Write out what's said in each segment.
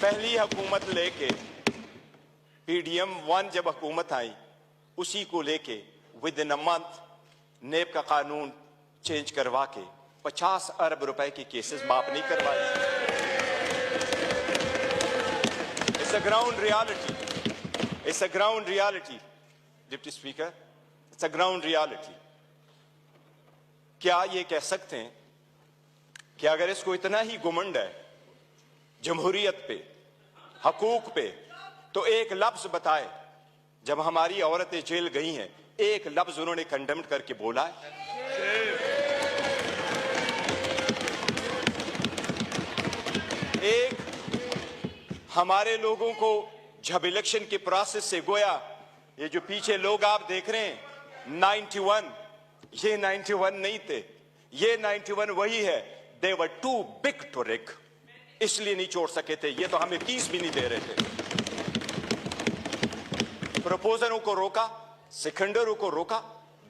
पहली हुकूमत लेके PDM 1 जब हुकूमत आई, उसी को लेके विद इन अ मंथ नेब का कानून चेंज करवा के 50 अरब रुपए की केसेस माफ नहीं करवाए। It's a ground reality, it's a ground reality deputy speaker, it's a ground reality. क्या ये कह सकते हैं कि अगर इसको इतना ही घुमंड है जमहूरियत पे, हकूक पे, तो एक लफ्ज बताए जब हमारी औरतें जेल गई हैं, एक लफ्ज उन्होंने कंडेम्ड करके बोला है? एक हमारे लोगों को जब इलेक्शन के प्रोसेस से गोया, ये जो पीछे लोग आप देख रहे हैं 91, ये 91 नहीं थे, ये 91 वही है। दे वर टू बिग टू रिग, इसलिए नहीं छोड़ सके थे। ये तो हमें 30 भी नहीं दे रहे थे। प्रपोजलों को रोका, सिकंदरों को रोका,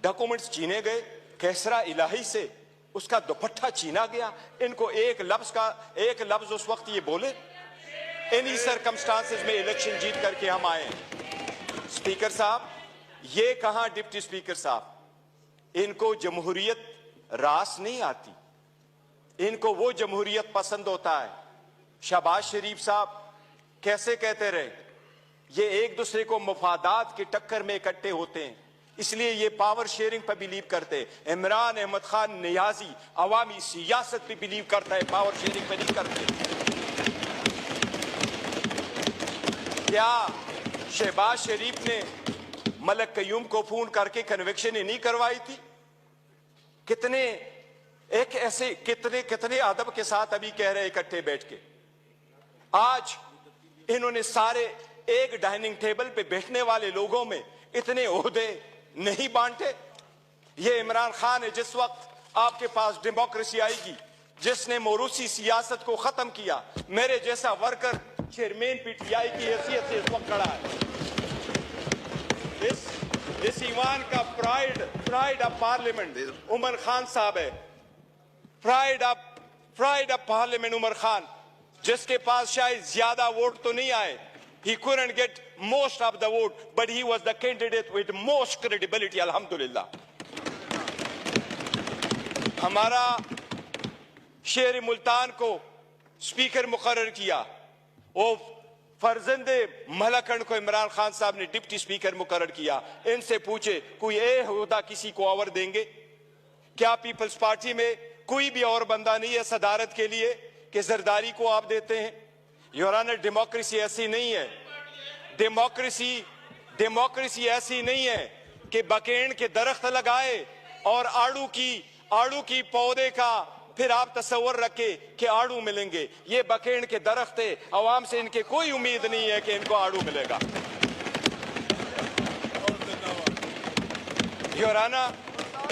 डॉक्यूमेंट्स छीने गए, कैसरा इलाही से उसका दुपट्टा छीना गया। इनको एक लफ्ज उस वक्त ये बोले, इन्हीं सर्कमस्टांसेस में इलेक्शन जीत करके हम आए हैं। स्पीकर साहब, ये कहां डिप्टी स्पीकर साहब, इनको जमहूरियत रास नहीं आती, इनको वो जमहूरियत पसंद होता है। शहबाज शरीफ साहब कैसे कहते रहे, ये एक दूसरे को मफादात की टक्कर में इकट्ठे होते हैं, इसलिए ये पावर शेयरिंग पर बिलीव करते हैं। इमरान अहमद खान नियाजी अवामी सियासत पे बिलीव करता है, पावर शेयरिंग पे नहीं करते। क्या शहबाज शरीफ ने मलक कयूम को फोन करके कन्विक्शन ही नहीं करवाई थी? कितने कितने अदब के साथ अभी कह रहे इकट्ठे बैठ के। आज इन्होंने सारे एक डाइनिंग टेबल पे बैठने वाले लोगों में इतने ओहदे नहीं बांटे। ये इमरान खान है, जिस वक्त आपके पास डेमोक्रेसी आएगी, जिसने मोरूसी सियासत को खत्म किया, मेरे जैसा वर्कर चेयरमैन PTI की हैसियत से इस वक्त खड़ा है। इस ईवान का pride of parliament Umar Khan साहब है। Pride of parliament Umar Khan, जिसके पास शायद ज्यादा वोट तो नहीं आए, he couldn't get most of the vote, but he was the candidate with most credibility, alhamdulillah। हमारा शेर मुल्तान को स्पीकर मुकर्रर किया, वो फर्जंदे मलकन को इमरान खान साहब ने डिप्टी स्पीकर मुकर्रर किया। इनसे पूछे कोई ओहदा किसी को और देंगे क्या? पीपल्स पार्टी में कोई भी और बंदा नहीं है सदारत के लिए कि जरदारी को आप देते हैं? योर ऑनर, डेमोक्रेसी ऐसी नहीं है। डेमोक्रेसी ऐसी नहीं है कि बकेन के दरख्त लगाए और आड़ू की पौधे का फिर आप तस्वर रखे कि आड़ू मिलेंगे। ये बकेन के दरख्त है, अवाम से इनके कोई उम्मीद नहीं है कि इनको आड़ू मिलेगा। योर ऑनर,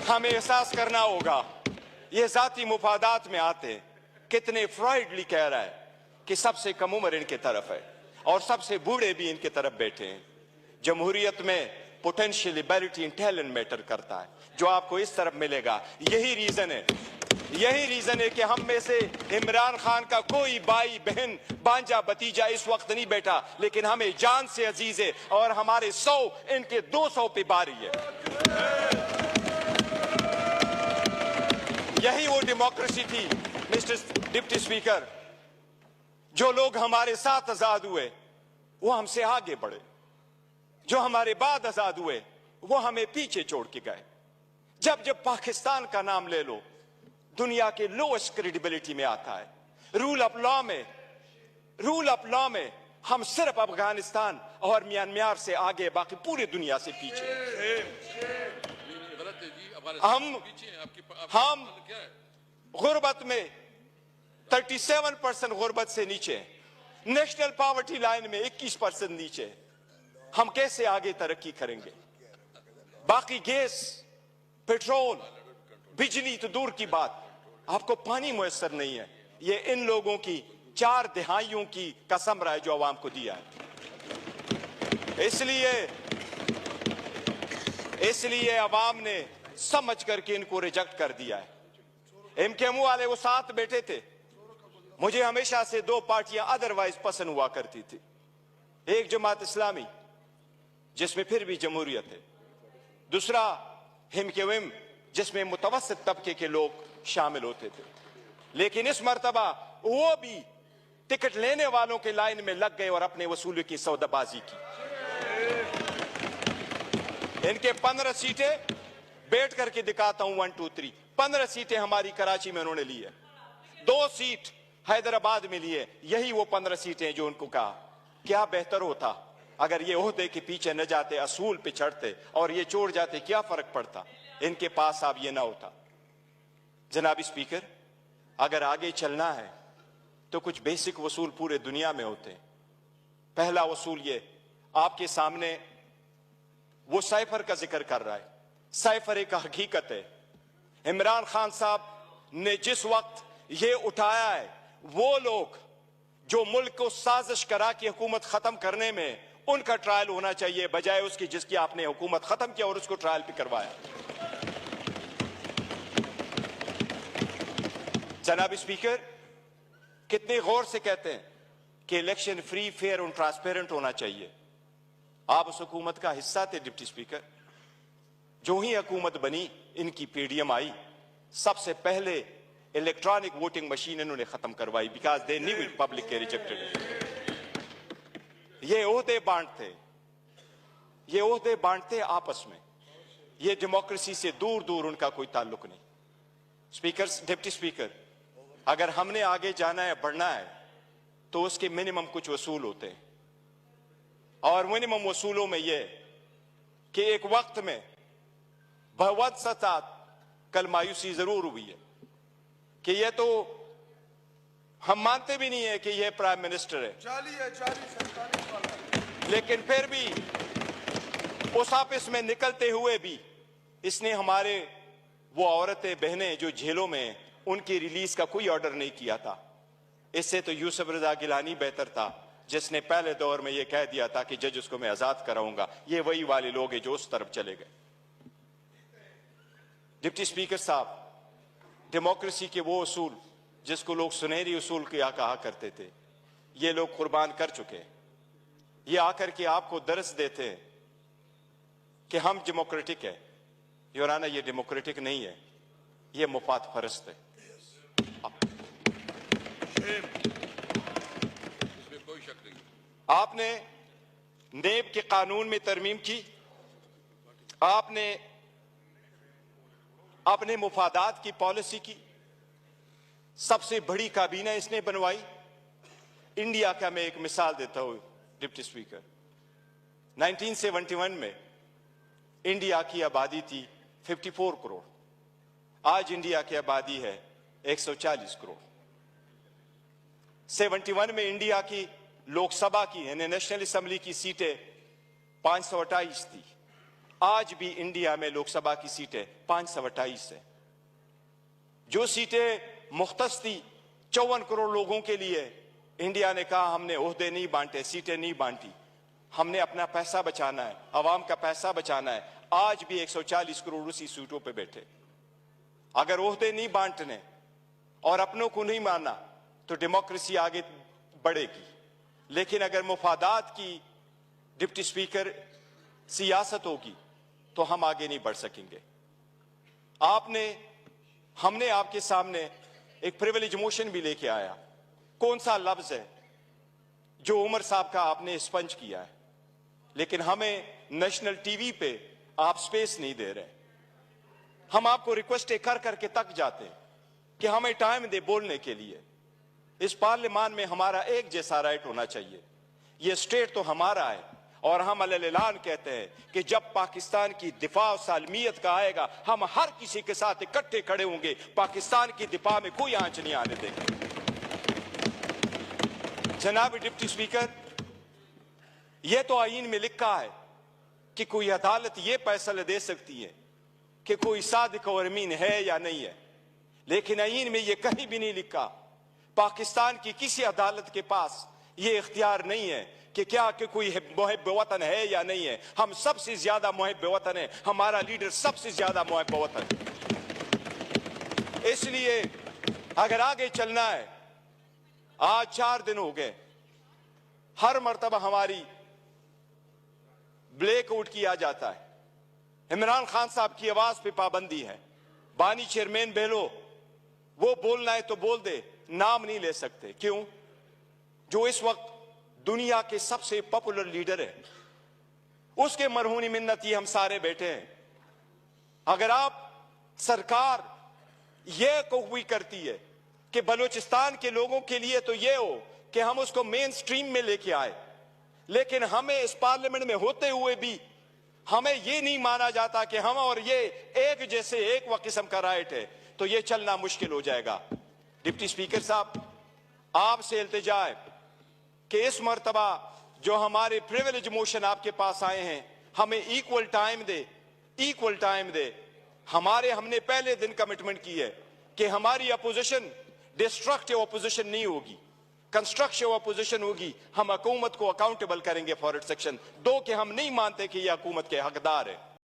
हमें एहसास करना होगा, ये जाती मुफादात में आते हैं। कितने फ्राइडली कह रहा है कि सबसे कम उम्र इनके तरफ है और सबसे बूढ़े भी इनके तरफ बैठे हैं। जमहूरियत में potential ability in talent matter करता है, जो आपको इस तरफ मिलेगा। यही रीजन है कि हम में से इमरान खान का कोई भाई बहन भांजा भतीजा इस वक्त नहीं बैठा, लेकिन हमें जान से अजीज है और हमारे 100 इनके 200 पे बारी है। यही वो डेमोक्रेसी थी मिस्टर डिप्टी स्पीकर। जो लोग हमारे साथ आजाद हुए वो हमसे आगे बढ़े, जो हमारे बाद आजाद हुए वो हमें पीछे छोड़ के गए। जब पाकिस्तान का नाम ले लो, दुनिया के लोएस्ट क्रेडिबिलिटी में आता है। रूल ऑफ लॉ में हम सिर्फ अफगानिस्तान और म्यांमार से आगे, बाकी पूरी दुनिया से पीछे। हम गुर्बत में 37% गुर्बत से नीचे, नेशनल पॉवर्टी लाइन में 21% नीचे। हम कैसे आगे तरक्की करेंगे? बाकी गैस, पेट्रोल, बिजली तो दूर की बात, आपको पानी मुयस्सर नहीं है। ये इन लोगों की 4 दहाइयों की कसम रहा है जो आवाम को दिया है। इसलिए आवाम ने समझ करके इनको रिजेक्ट कर दिया है। MKM वाले वो साथ बैठे थे, मुझे हमेशा से दो पार्टियां अदरवाइज पसंद हुआ करती थी। एक जमात इस्लामी जिसमें फिर भी जमहूरियत है, दूसरा हिमकेविम जिसमें मुतवस्सित तबके के लोग शामिल होते थे। लेकिन इस मर्तबा वो भी टिकट लेने वालों के लाइन में लग गए और अपने वसूली की सौदाबाजी की। इनके 15 सीटें बैठ करके दिखाता हूं, 1 2 3 15 सीटें हमारी कराची में उन्होंने ली है, 2 सीट हैदराबाद में लिए। यही वो 15 सीटें जो उनको कहा क्या बेहतर होता अगर ये ओहदे के पीछे न जाते, असूल पे चढ़ते और ये छोड़ जाते, क्या फर्क पड़ता? इनके पास अब ये ना होता। जनाब स्पीकर, अगर आगे चलना है तो कुछ बेसिक वसूल पूरे दुनिया में होते हैं। पहला वसूल ये आपके सामने वो साइफर का जिक्र कर रहा है। साइफर एक हकीकत है। इमरान खान साहब ने जिस वक्त ये उठाया है, वो लोग जो मुल्क को साजिश करा कि हुकूमत खत्म करने में, उनका ट्रायल होना चाहिए बजाय उसकी जिसकी आपने हुकूमत खत्म किया और उसको ट्रायल भी करवाया। जनाब स्पीकर, कितने गौर से कहते हैं कि इलेक्शन फ्री, फेयर और ट्रांसपेरेंट होना चाहिए। आप उस हुकूमत का हिस्सा थे डिप्टी स्पीकर। जो ही हुकूमत बनी, इनकी पीडीएम आई, सबसे पहले इलेक्ट्रॉनिक वोटिंग मशीन इन्होंने खत्म करवाई, because they knew it public के रिजेक्टेड। ये ओहदे बांटते, ये ओहदे बांटते आपस में, ये डेमोक्रेसी से दूर दूर उनका कोई ताल्लुक नहीं। स्पीकर, डिप्टी स्पीकर, अगर हमने आगे जाना है, बढ़ना है, तो उसके मिनिमम कुछ वसूल होते हैं। और मिनिमम वसूलों में यह कि एक वक्त में बहुत सतात कल मायूसी जरूर हुई है कि यह तो हम मानते भी नहीं है कि यह प्राइम मिनिस्टर है, लेकिन फिर भी उस ऑफिस में निकलते हुए भी इसने हमारे वो औरतें बहनें जो जेलों में, उनकी रिलीज का कोई ऑर्डर नहीं किया था। इससे तो यूसुफ रजा गिलानी बेहतर था, जिसने पहले दौर में यह कह दिया था कि जज उसको मैं आजाद कराऊंगा। ये वही वाले लोग हैं जो उस तरफ चले गए। डिप्टी स्पीकर साहब, डेमोक्रेसी के वो उसूल जिसको लोग सुनहरी उसूल क्या कहा करते थे, ये लोग कुर्बान कर चुके हैं। ये आकर के आपको दर्स देते हैं कि हम डेमोक्रेटिक है। योराना, ये डेमोक्रेटिक नहीं है, ये मुफाद फरस्त है। इसमें कोई शक नहीं। आपने नेब के कानून में तरमीम की, आपने अपने मुफादात की पॉलिसी की, सबसे बड़ी काबीना इसने बनवाई। इंडिया का मैं एक मिसाल देता हूं डिप्टी स्पीकर। 1971 में इंडिया की आबादी थी 54 करोड़, आज इंडिया की आबादी है 140 करोड़। 71 में इंडिया की लोकसभा की यानी नेशनल असेंबली की सीटें 528 थी, आज भी इंडिया में लोकसभा की सीटें 528 है। जो सीटें मुख्तस थी 54 करोड़ लोगों के लिए, इंडिया ने कहा हमने ओहदे नहीं बांटे, सीटें नहीं बांटी, हमने अपना पैसा बचाना है, अवाम का पैसा बचाना है। आज भी 140 करोड़ उसी सीटों पे बैठे। अगर ओहदे नहीं बांटने और अपनों को नहीं मानना तो डेमोक्रेसी आगे बढ़ेगी। लेकिन अगर मुफादात की डिप्टी स्पीकर सियासत होगी तो हम आगे नहीं बढ़ सकेंगे। हमने आपके सामने एक प्रिविलेज मोशन भी लेके आया। कौन सा लफ्ज है जो उमर साहब का आपने स्पंज किया है, लेकिन हमें नेशनल टीवी पे आप स्पेस नहीं दे रहे। हम आपको रिक्वेस्ट कर करके तक जाते हैं कि हमें टाइम दे बोलने के लिए। इस पार्लियामान में हमारा एक जैसा राइट होना चाहिए। ये स्टेट तो हमारा है और हम अलग-ऐलान कहते हैं कि जब पाकिस्तान की दिफा और सालमियत का आएगा, हम हर किसी के साथ इकट्ठे खड़े होंगे। पाकिस्तान की दिफा में कोई आंच नहीं आने देंगे। जनाब डिप्टी स्पीकर, यह तो आईन में लिखा है कि कोई अदालत यह फैसला दे सकती है कि कोई सादिक और अमीन है या नहीं है, लेकिन आईन में यह कहीं भी नहीं लिखा। पाकिस्तान की किसी अदालत के पास यह इख्तियार नहीं है कि क्या कि कोई मुहिब वतन है या नहीं है। हम सबसे ज्यादा मुहिब वतन है, हमारा लीडर सबसे ज्यादा मुहिब वतन है। इसलिए अगर आगे चलना है आज 4 दिन हो गए, हर मर्तबा हमारी ब्लैकआउट किया जाता है। इमरान खान साहब की आवाज पे पाबंदी है। बानी चेयरमैन बहलो, वो बोलना है तो बोल दे, नाम नहीं ले सकते। क्यों? जो इस वक्त दुनिया के सबसे पॉपुलर लीडर है, उसके मरहूनी मिन्नत ये हम सारे बैठे हैं। अगर आप सरकार यह कोई करती है कि बलूचिस्तान के लोगों के लिए तो यह हो कि हम उसको मेन स्ट्रीम में लेके आए, लेकिन हमें इस पार्लियामेंट में होते हुए भी हमें यह नहीं माना जाता कि हम और ये एक जैसे एक व किस्म का राइट है, तो यह चलना मुश्किल हो जाएगा। डिप्टी स्पीकर साहब, आपसे इल्तिजा है कि इस मर्तबा जो हमारे प्रिविलेज मोशन आपके पास आए हैं, हमें इक्वल टाइम दे। हमने पहले दिन कमिटमेंट की है कि हमारी अपोजिशन डिस्ट्रक्टिव अपोजिशन नहीं होगी, कंस्ट्रक्टिव अपोजिशन होगी। हम हुकूमत को अकाउंटेबल करेंगे फॉर इट सेक्शन 2 के हम नहीं मानते कि यह हुकूमत के हकदार है।